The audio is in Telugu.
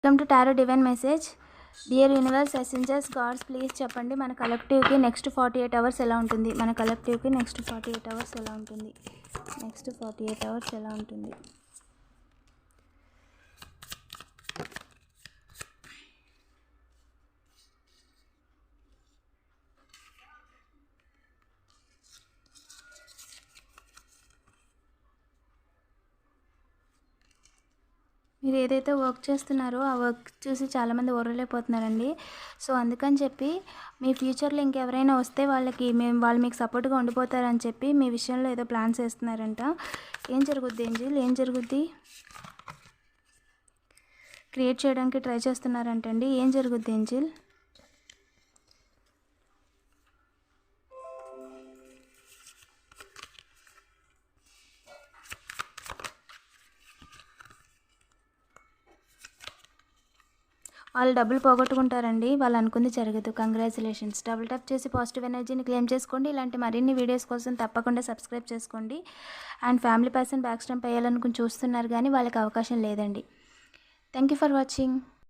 Come to tarot divine message. Dear universe, messengers, gods, please చెప్పండి మన కలెక్టివ్కి నెక్స్ట్ 48 అవర్స్ ఎలా ఉంటుంది. మన కలెక్టివ్కి నెక్స్ట్ 48 అవర్స్ ఎలా ఉంటుంది. నెక్స్ట్ 48 అవర్స్ ఎలా ఉంటుంది. మీరు ఏదైతే వర్క్ చేస్తున్నారో ఆ వర్క్ చూసి చాలామంది ఓర్వలేకపోతున్నారండి. సో అందుకని చెప్పి మీ ఫ్యూచర్లో ఇంకెవరైనా వస్తే వాళ్ళు మీకు సపోర్ట్గా ఉండిపోతారని చెప్పి మీ విషయంలో ఏదో ప్లాన్స్ వేస్తున్నారంట. ఏం జరుగుద్ది ఏంజిల్, ఏం జరుగుద్ది? క్రియేట్ చేయడానికి ట్రై చేస్తున్నారంటండి. ఏం జరుగుద్ది ఏంజిల్? వాళ్ళు డబ్బులు పోగొట్టుకుంటారండి. వాళ్ళు అనుకుంది జరగదు. కంగ్రాచులేషన్స్. డబుల్ టాప్ చేసి పాజిటివ్ ఎనర్జీని క్లెయిమ్ చేసుకోండి. ఇలాంటి మరిన్ని వీడియోస్ కోసం తప్పకుండా సబ్స్క్రైబ్ చేసుకోండి. And family person back stamp వేయాలనుకుని చూస్తున్నారు కానీ వాళ్ళకి అవకాశం లేదండి. Thank you for watching.